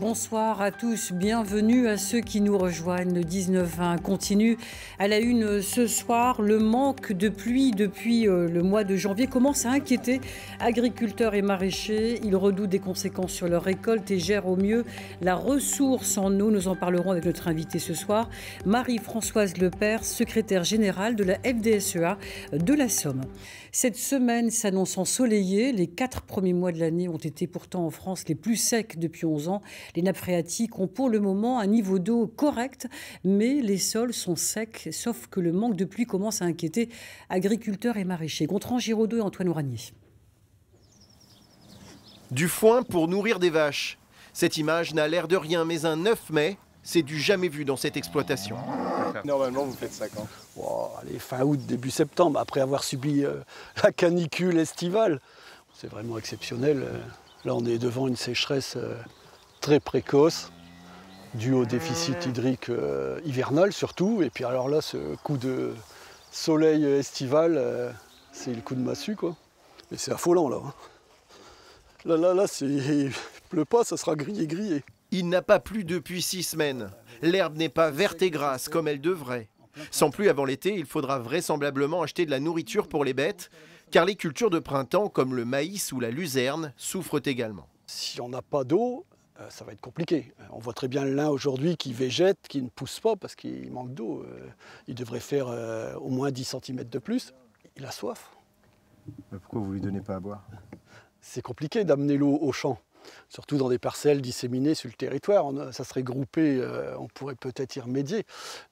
Bonsoir à tous, bienvenue à ceux qui nous rejoignent. Le 19-20 continue à la une ce soir. Le manque de pluie depuis le mois de janvier commence à inquiéter agriculteurs et maraîchers. Ils redoutent des conséquences sur leur récolte et gèrent au mieux la ressource en eau. Nous en parlerons avec notre invitée ce soir, Marie-Françoise Lepers, secrétaire générale de la FDSEA de la Somme. Cette semaine s'annonce ensoleillée. Les 4 premiers mois de l'année ont été pourtant en France les plus secs depuis 11 ans. Les nappes phréatiques ont pour le moment un niveau d'eau correct, mais les sols sont secs, sauf que le manque de pluie commence à inquiéter agriculteurs et maraîchers. Gontran Giraudot et Antoine Ouranier. Du foin pour nourrir des vaches. Cette image n'a l'air de rien, mais un 9 mai, c'est du jamais vu dans cette exploitation. Normalement, vous faites ça quand ? Allez, fin août, début septembre, après avoir subi la canicule estivale. C'est vraiment exceptionnel. Là, on est devant une sécheresse très précoce, due au déficit hydrique hivernal surtout. Et puis alors là, ce coup de soleil estival, c'est le coup de massue, quoi. Mais c'est affolant, là. Là, il pleut pas, ça sera grillé. Il n'a pas plu depuis 6 semaines. L'herbe n'est pas verte et grasse comme elle devrait. Sans pluie avant l'été, il faudra vraisemblablement acheter de la nourriture pour les bêtes, car les cultures de printemps, comme le maïs ou la luzerne, souffrent également. Si on n'a pas d'eau, ça va être compliqué. On voit très bien le lin aujourd'hui qui végète, qui ne pousse pas parce qu'il manque d'eau. Il devrait faire au moins 10 cm de plus. Il a soif. Pourquoi vous ne lui donnez pas à boire ? C'est compliqué d'amener l'eau au champ. Surtout dans des parcelles disséminées sur le territoire. Ça serait groupé, on pourrait peut-être y remédier,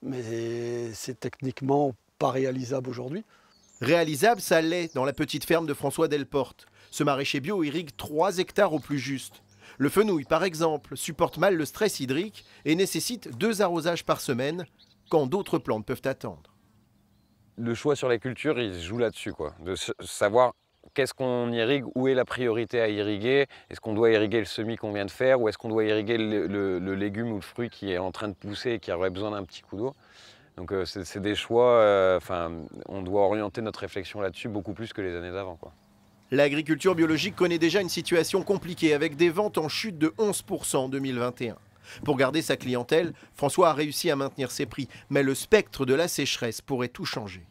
mais c'est techniquement pas réalisable aujourd'hui. Réalisable, ça l'est dans la petite ferme de François Delporte. Ce maraîcher bio irrigue 3 hectares au plus juste. Le fenouil, par exemple, supporte mal le stress hydrique et nécessite 2 arrosages par semaine, quand d'autres plantes peuvent attendre. Le choix sur la culture, il se joue là-dessus, quoi. De savoir qu'est-ce qu'on irrigue, où est la priorité à irriguer, est-ce qu'on doit irriguer le semis qu'on vient de faire ou est-ce qu'on doit irriguer le légume ou le fruit qui est en train de pousser et qui aurait besoin d'un petit coup d'eau. Donc c'est des choix, on doit orienter notre réflexion là-dessus beaucoup plus que les années d'avant, quoi. L'agriculture biologique connaît déjà une situation compliquée avec des ventes en chute de 11% en 2021. Pour garder sa clientèle, François a réussi à maintenir ses prix, mais le spectre de la sécheresse pourrait tout changer.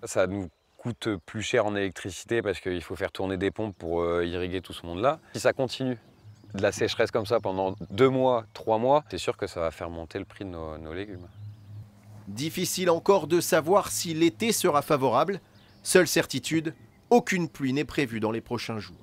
Ça nous coûte plus cher en électricité parce qu'il faut faire tourner des pompes pour irriguer tout ce monde-là. Si ça continue de la sécheresse comme ça pendant 2 mois, 3 mois, c'est sûr que ça va faire monter le prix de nos légumes. Difficile encore de savoir si l'été sera favorable. Seule certitude, aucune pluie n'est prévue dans les prochains jours.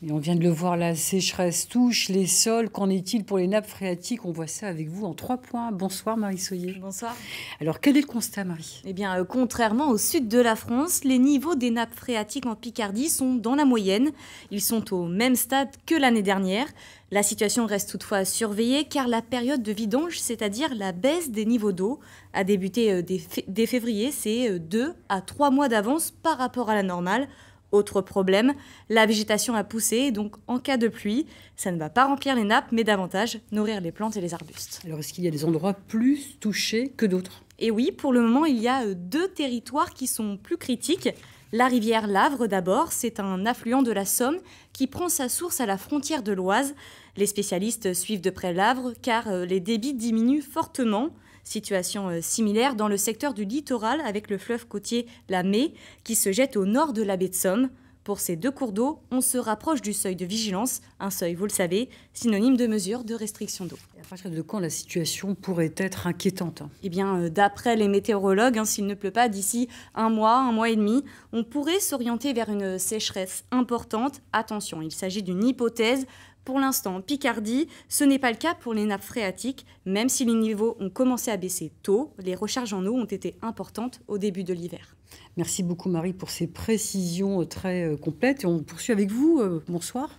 Et on vient de le voir, la sécheresse touche les sols. Qu'en est-il pour les nappes phréatiques? On voit ça avec vous en 3 points. Bonsoir Marie Soyer. Bonsoir. Alors quel est le constat, Marie? Eh bien, contrairement au sud de la France, les niveaux des nappes phréatiques en Picardie sont dans la moyenne. Ils sont au même stade que l'année dernière. La situation reste toutefois à surveiller car la période de vidange, c'est-à-dire la baisse des niveaux d'eau, a débuté dès février. C'est 2 à 3 mois d'avance par rapport à la normale. Autre problème, la végétation a poussé, donc en cas de pluie, ça ne va pas remplir les nappes, mais davantage nourrir les plantes et les arbustes. Alors est-ce qu'il y a des endroits plus touchés que d'autres? Et oui, pour le moment, il y a 2 territoires qui sont plus critiques. La rivière Lavre d'abord, c'est un affluent de la Somme qui prend sa source à la frontière de l'Oise. Les spécialistes suivent de près Lavre car les débits diminuent fortement. Situation similaire dans le secteur du littoral avec le fleuve côtier la Mai qui se jette au nord de la baie de Somme. Pour ces 2 cours d'eau, on se rapproche du seuil de vigilance, un seuil, vous le savez, synonyme de mesure de restriction d'eau. À partir de quand la situation pourrait être inquiétante? Eh bien, d'après les météorologues, s'il ne pleut pas d'ici 1 mois et demi, on pourrait s'orienter vers une sécheresse importante. Attention, il s'agit d'une hypothèse. Pour l'instant, en Picardie, ce n'est pas le cas pour les nappes phréatiques. Même si les niveaux ont commencé à baisser tôt, les recharges en eau ont été importantes au début de l'hiver. Merci beaucoup Marie pour ces précisions très complètes. Et on poursuit avec vous. Bonsoir.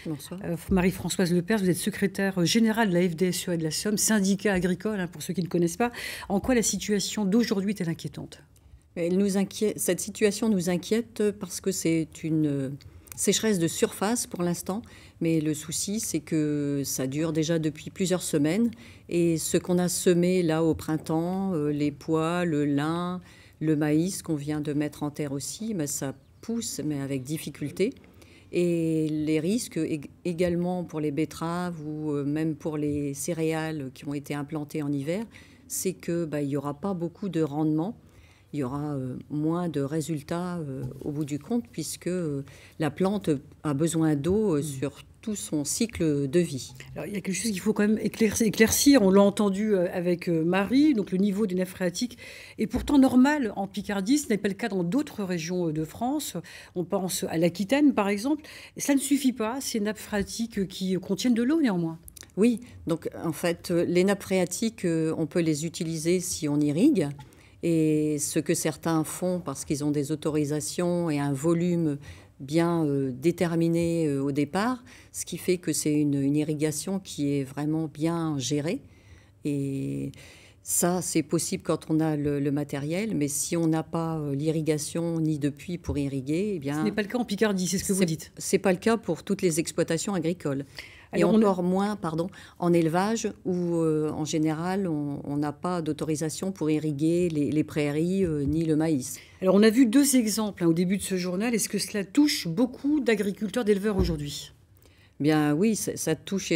Bonsoir. Marie-Françoise Lepers, vous êtes secrétaire générale de la FDSEA de la Somme, syndicat agricole, pour ceux qui ne connaissent pas. En quoi la situation d'aujourd'hui est-elle inquiétante? Cette situation nous inquiète parce que c'est une sécheresse de surface pour l'instant, mais le souci, c'est que ça dure déjà depuis plusieurs semaines. Et ce qu'on a semé là au printemps, les pois, le lin, le maïs qu'on vient de mettre en terre aussi, ça pousse, mais avec difficulté. Et les risques également pour les betteraves ou même pour les céréales qui ont été implantées en hiver, c'est qu'il n'y aura pas beaucoup de rendement. Il y aura moins de résultats au bout du compte, puisque la plante a besoin d'eau sur tout son cycle de vie. Alors, il y a quelque chose qu'il faut quand même éclaircir. On l'a entendu avec Marie, donc le niveau des nappes phréatiques est pourtant normal en Picardie. Ce n'est pas le cas dans d'autres régions de France. On pense à l'Aquitaine, par exemple. Et ça ne suffit pas, ces nappes phréatiques qui contiennent de l'eau néanmoins. Oui, donc en fait, les nappes phréatiques, on peut les utiliser si on irrigue. Et ce que certains font parce qu'ils ont des autorisations et un volume bien déterminé au départ, ce qui fait que c'est une irrigation qui est vraiment bien gérée. Et ça, c'est possible quand on a le matériel, mais si on n'a pas l'irrigation ni de puits pour irriguer, eh bien... Ce n'est pas le cas en Picardie, c'est ce que vous dites. C'est pas le cas pour toutes les exploitations agricoles. Et encore moins, en élevage où, en général, on n'a pas d'autorisation pour irriguer les prairies ni le maïs. Alors, on a vu 2 exemples au début de ce journal. Est-ce que cela touche beaucoup d'agriculteurs, d'éleveurs aujourd'hui ? Bien oui, ça touche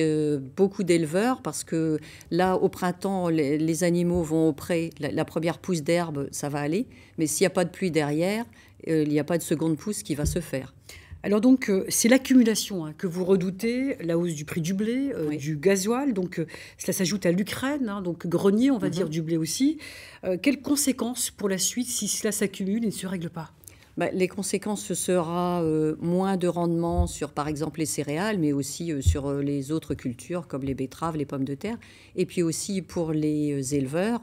beaucoup d'éleveurs parce que là, au printemps, les animaux vont au pré. La première pousse d'herbe, ça va aller. Mais s'il n'y a pas de pluie derrière, il n'y a pas de seconde pousse qui va se faire. Alors donc, c'est l'accumulation que vous redoutez, la hausse du prix du blé, Oui. du gasoil. Donc, cela s'ajoute à l'Ukraine, donc grenier, on va dire, du blé aussi. Quelles conséquences pour la suite si cela s'accumule et ne se règle pas ? Les conséquences, ce sera moins de rendement sur, par exemple, les céréales, mais aussi sur les autres cultures, comme les betteraves, les pommes de terre. Et puis aussi pour les éleveurs,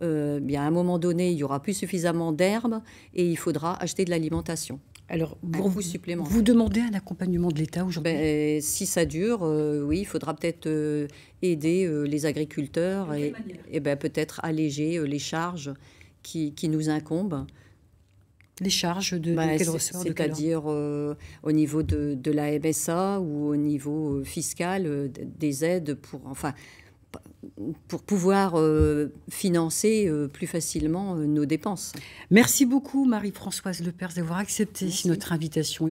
à un moment donné, il n'y aura plus suffisamment d'herbe et il faudra acheter de l'alimentation. Alors, vous demandez un accompagnement de l'État aujourd'hui ? Si ça dure, oui, il faudra peut-être aider les agriculteurs et peut-être alléger les charges qui nous incombent. Les charges de quel ressort ? C'est-à-dire au niveau de la MSA ou au niveau fiscal, des aides pour pouvoir financer plus facilement nos dépenses. Merci beaucoup Marie-Françoise Lepers d'avoir accepté notre invitation.